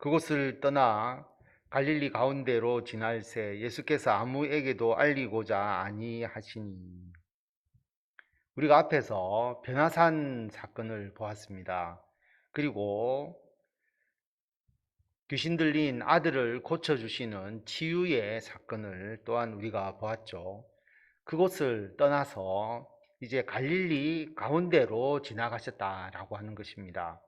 그곳을 떠나 갈릴리 가운데로 지날새 예수께서 아무에게도 알리고자 아니하시니. 우리가 앞에서 변화산 사건을 보았습니다. 그리고 귀신 들린 아들을 고쳐주시는 치유의 사건을 또한 우리가 보았죠. 그곳을 떠나서 이제 갈릴리 가운데로 지나가셨다라고 하는 것입니다.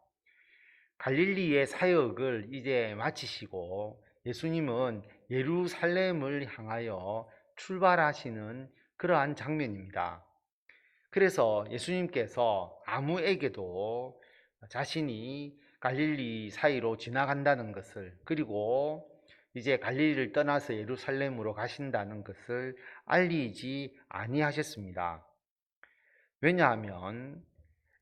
갈릴리의 사역을 이제 마치시고 예수님은 예루살렘을 향하여 출발하시는 그러한 장면입니다. 그래서 예수님께서 아무에게도 자신이 갈릴리 사이로 지나간다는 것을, 그리고 이제 갈릴리를 떠나서 예루살렘으로 가신다는 것을 알리지 아니하셨습니다. 왜냐하면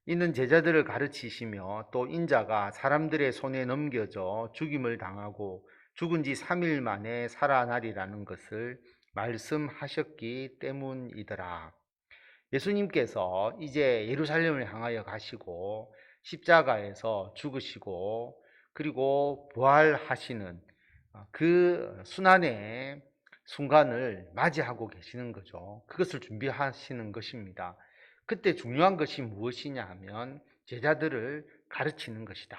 이는 제자들을 가르치시며 또 인자가 사람들의 손에 넘겨져 죽임을 당하고 죽은 지 3일 만에 살아나리라는 것을 말씀하셨기 때문이더라. 예수님께서 이제 예루살렘을 향하여 가시고 십자가에서 죽으시고 그리고 부활하시는 그 순환의 순간을 맞이하고 계시는 거죠. 그것을 준비하시는 것입니다. 그때 중요한 것이 무엇이냐 하면 제자들을 가르치는 것이다.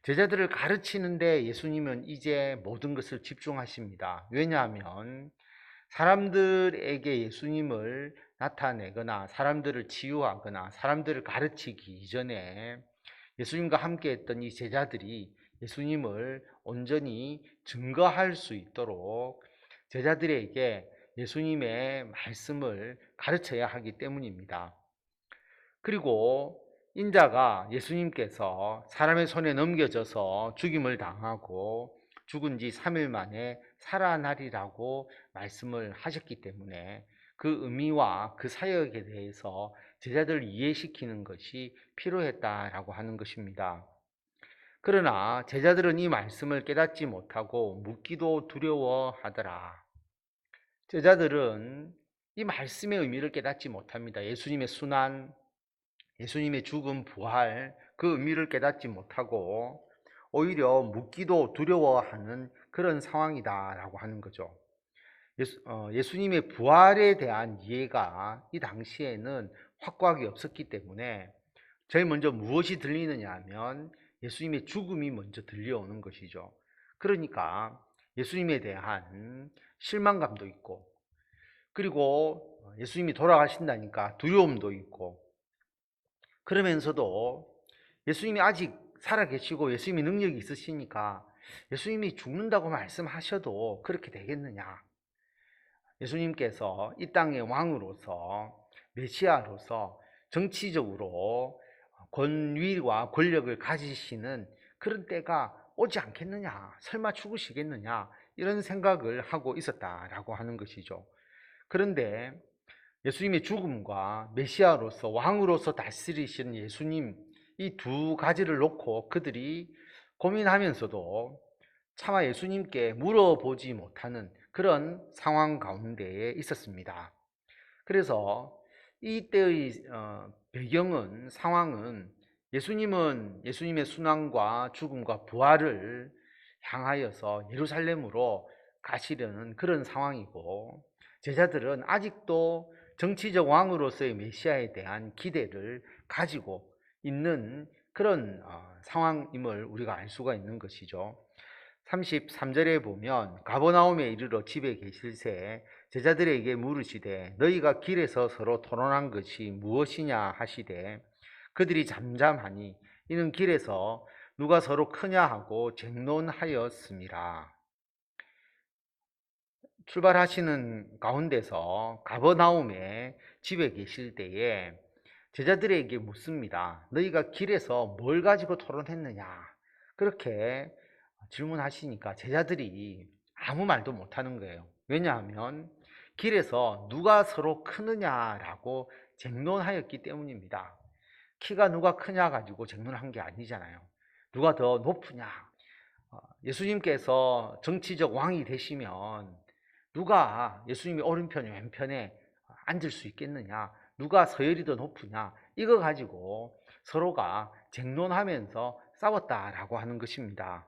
제자들을 가르치는데 예수님은 이제 모든 것을 집중하십니다. 왜냐하면 사람들에게 예수님을 나타내거나 사람들을 치유하거나 사람들을 가르치기 이전에 예수님과 함께 했던 이 제자들이 예수님을 온전히 증거할 수 있도록 제자들에게 예수님의 말씀을 가르쳐야 하기 때문입니다. 그리고 인자가 예수님께서 사람의 손에 넘겨져서 죽임을 당하고 죽은 지 3일 만에 살아나리라고 말씀을 하셨기 때문에 그 의미와 그 사역에 대해서 제자들을 이해시키는 것이 필요했다라고 하는 것입니다. 그러나 제자들은 이 말씀을 깨닫지 못하고 묻기도 두려워하더라. 제자들은 이 말씀의 의미를 깨닫지 못합니다. 예수님의 순환, 예수님의 죽음, 부활, 그 의미를 깨닫지 못하고 오히려 묻기도 두려워하는 그런 상황이다라고 하는 거죠. 예수님의 부활에 대한 이해가 이 당시에는 확고하게 없었기 때문에 제일 먼저 무엇이 들리느냐 하면 예수님의 죽음이 먼저 들려오는 것이죠. 그러니까 예수님에 대한 실망감도 있고, 그리고 예수님이 돌아가신다니까 두려움도 있고, 그러면서도 예수님이 아직 살아계시고 예수님이 능력이 있으시니까 예수님이 죽는다고 말씀하셔도 그렇게 되겠느냐. 예수님께서 이 땅의 왕으로서 메시아로서 정치적으로 권위와 권력을 가지시는 그런 때가 오지 않겠느냐, 설마 죽으시겠느냐, 이런 생각을 하고 있었다라고 하는 것이죠. 그런데 예수님의 죽음과 메시아로서 왕으로서 다스리시는 예수님, 이 두 가지를 놓고 그들이 고민하면서도 차마 예수님께 물어보지 못하는 그런 상황 가운데에 있었습니다. 그래서 이때의 배경은, 상황은 예수님은 예수님의 순환과 죽음과 부활을 향하여서 예루살렘으로 가시려는 그런 상황이고, 제자들은 아직도 정치적 왕으로서의 메시아에 대한 기대를 가지고 있는 그런 상황임을 우리가 알 수가 있는 것이죠. 33절에 보면 가버나움에 이르러 집에 계실새 제자들에게 물으시되 너희가 길에서 서로 토론한 것이 무엇이냐 하시되 그들이 잠잠하니 이는 길에서 누가 서로 크냐 하고 쟁론하였습니다. 출발하시는 가운데서 가버나움에 집에 계실 때에 제자들에게 묻습니다. 너희가 길에서 뭘 가지고 토론했느냐? 그렇게 질문하시니까 제자들이 아무 말도 못하는 거예요. 왜냐하면 길에서 누가 서로 크느냐라고 쟁론하였기 때문입니다. 키가 누가 크냐 가지고 쟁론한 게 아니잖아요. 누가 더 높으냐. 예수님께서 정치적 왕이 되시면 누가 예수님이 오른편에 왼편에 앉을 수 있겠느냐, 누가 서열이 더 높으냐, 이거 가지고 서로가 쟁론하면서 싸웠다라고 하는 것입니다.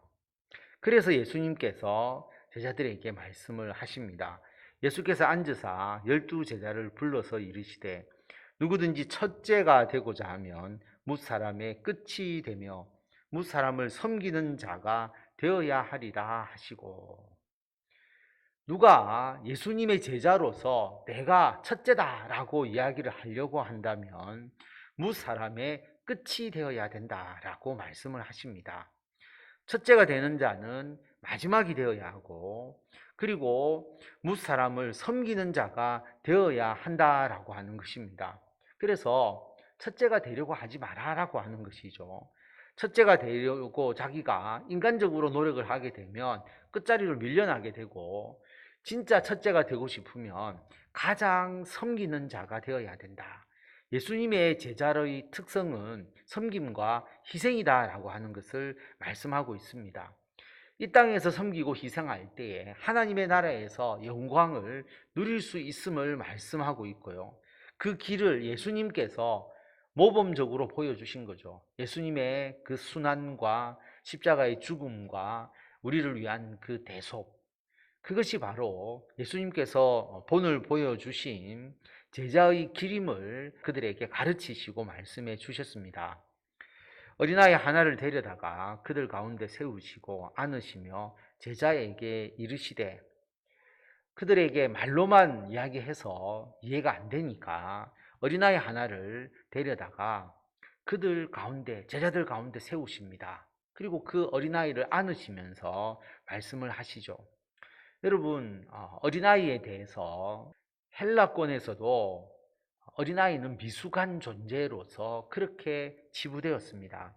그래서 예수님께서 제자들에게 말씀을 하십니다. 예수께서 앉으사 12제자를 불러서 이르시되 누구든지 첫째가 되고자 하면 뭇사람의 끝이 되며 뭇사람을 섬기는 자가 되어야 하리라 하시고, 누가 예수님의 제자로서 내가 첫째다라고 이야기를 하려고 한다면 뭇사람의 끝이 되어야 된다라고 말씀을 하십니다. 첫째가 되는 자는 마지막이 되어야 하고, 그리고 뭇사람을 섬기는 자가 되어야 한다라고 하는 것입니다. 그래서 첫째가 되려고 하지 마라라고 하는 것이죠. 첫째가 되려고 자기가 인간적으로 노력을 하게 되면 끝자리로 밀려나게 되고, 진짜 첫째가 되고 싶으면 가장 섬기는 자가 되어야 된다. 예수님의 제자의 특성은 섬김과 희생이다라고 하는 것을 말씀하고 있습니다. 이 땅에서 섬기고 희생할 때에 하나님의 나라에서 영광을 누릴 수 있음을 말씀하고 있고요. 그 길을 예수님께서 모범적으로 보여주신 거죠. 예수님의 그 순환과 십자가의 죽음과 우리를 위한 그 대속, 그것이 바로 예수님께서 본을 보여주신 제자의 길임을 그들에게 가르치시고 말씀해 주셨습니다. 어린아이 하나를 데려다가 그들 가운데 세우시고 안으시며 제자에게 이르시되, 그들에게 말로만 이야기해서 이해가 안 되니까 어린아이 하나를 데려다가 그들 가운데, 제자들 가운데 세우십니다. 그리고 그 어린아이를 안으시면서 말씀을 하시죠. 여러분, 어린아이에 대해서 헬라권에서도 어린아이는 미숙한 존재로서 그렇게 치부되었습니다.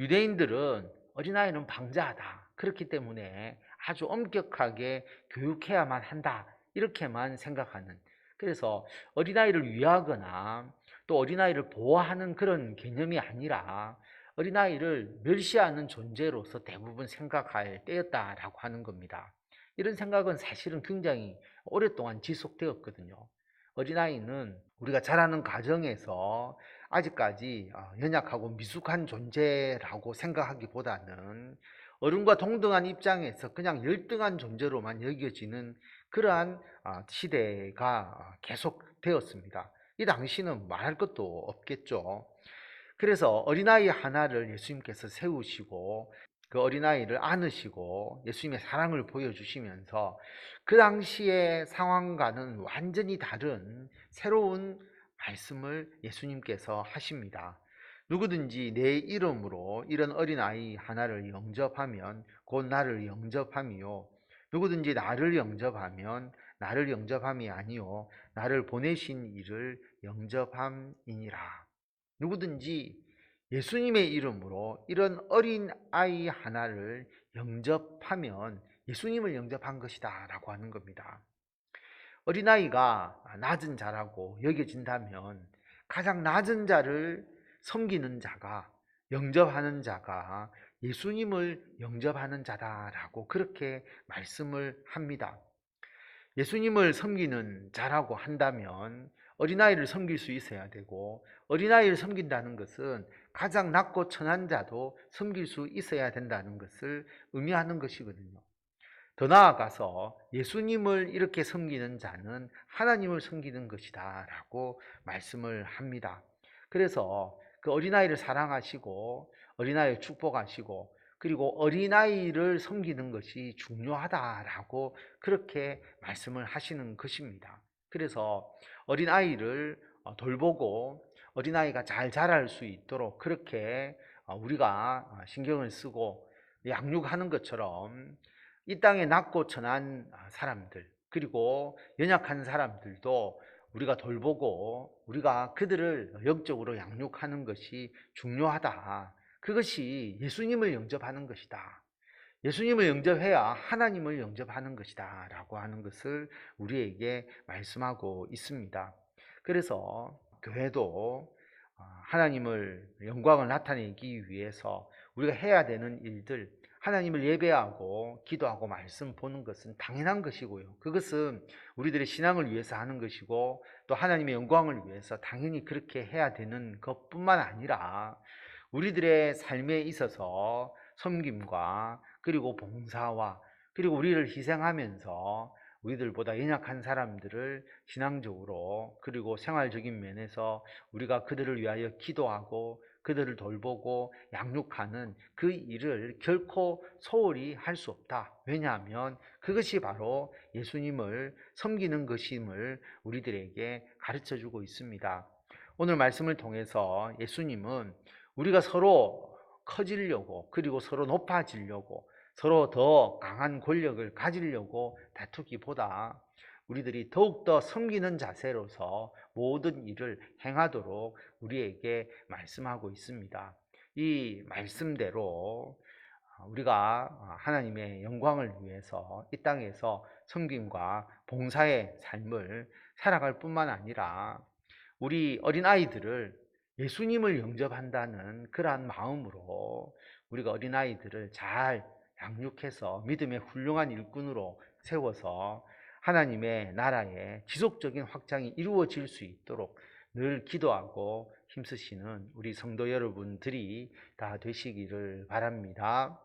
유대인들은 어린아이는 방자하다, 그렇기 때문에 아주 엄격하게 교육해야만 한다, 이렇게만 생각하는, 그래서 어린아이를 위하거나 또 어린아이를 보호하는 그런 개념이 아니라 어린아이를 멸시하는 존재로서 대부분 생각할 때였다라고 하는 겁니다. 이런 생각은 사실은 굉장히 오랫동안 지속되었거든요. 어린아이는 우리가 자라는 과정에서 아직까지 연약하고 미숙한 존재라고 생각하기보다는 어른과 동등한 입장에서 그냥 열등한 존재로만 여겨지는 그러한 시대가 계속되었습니다. 이 당시는 말할 것도 없겠죠. 그래서 어린아이 하나를 예수님께서 세우시고 그 어린아이를 안으시고 예수님의 사랑을 보여주시면서 그 당시의 상황과는 완전히 다른 새로운 말씀을 예수님께서 하십니다. 누구든지 내 이름으로 이런 어린아이 하나를 영접하면 곧 나를 영접함이요, 누구든지 나를 영접하면 나를 영접함이 아니요 나를 보내신 이를 영접함이니라. 누구든지 예수님의 이름으로 이런 어린 아이 하나를 영접하면 예수님을 영접한 것이다 라고 하는 겁니다. 어린아이가 낮은 자라고 여겨진다면 가장 낮은 자를 섬기는 자가, 영접하는 자가 예수님을 영접하는 자다라고 그렇게 말씀을 합니다. 예수님을 섬기는 자라고 한다면 어린아이를 섬길 수 있어야 되고, 어린아이를 섬긴다는 것은 가장 낮고 천한 자도 섬길 수 있어야 된다는 것을 의미하는 것이거든요. 더 나아가서 예수님을 이렇게 섬기는 자는 하나님을 섬기는 것이다 라고 말씀을 합니다. 그래서 그 어린아이를 사랑하시고 어린아이를 축복하시고 그리고 어린아이를 섬기는 것이 중요하다라고 그렇게 말씀을 하시는 것입니다. 그래서 어린아이를 돌보고 어린아이가 잘 자랄 수 있도록 그렇게 우리가 신경을 쓰고 양육하는 것처럼 이 땅에 낮고 천한 사람들, 그리고 연약한 사람들도 우리가 돌보고 우리가 그들을 영적으로 양육하는 것이 중요하다. 그것이 예수님을 영접하는 것이다. 예수님을 영접해야 하나님을 영접하는 것이다 라고 하는 것을 우리에게 말씀하고 있습니다. 그래서 교회도 하나님을, 영광을 나타내기 위해서 우리가 해야 되는 일들, 하나님을 예배하고 기도하고 말씀 보는 것은 당연한 것이고요. 그것은 우리들의 신앙을 위해서 하는 것이고 또 하나님의 영광을 위해서 당연히 그렇게 해야 되는 것뿐만 아니라 우리들의 삶에 있어서 섬김과 그리고 봉사와 그리고 우리를 희생하면서 우리들보다 연약한 사람들을 신앙적으로 그리고 생활적인 면에서 우리가 그들을 위하여 기도하고 그들을 돌보고 양육하는 그 일을 결코 소홀히 할 수 없다. 왜냐하면 그것이 바로 예수님을 섬기는 것임을 우리들에게 가르쳐 주고 있습니다. 오늘 말씀을 통해서 예수님은 우리가 서로 커지려고 그리고 서로 높아지려고 서로 더 강한 권력을 가지려고 다투기보다 우리들이 더욱더 섬기는 자세로서 모든 일을 행하도록 우리에게 말씀하고 있습니다. 이 말씀대로 우리가 하나님의 영광을 위해서 이 땅에서 섬김과 봉사의 삶을 살아갈 뿐만 아니라 우리 어린아이들을 예수님을 영접한다는 그러한 마음으로 우리가 어린아이들을 잘 양육해서 믿음의 훌륭한 일꾼으로 세워서 하나님의 나라의 지속적인 확장이 이루어질 수 있도록 늘 기도하고 힘쓰시는 우리 성도 여러분들이 다 되시기를 바랍니다.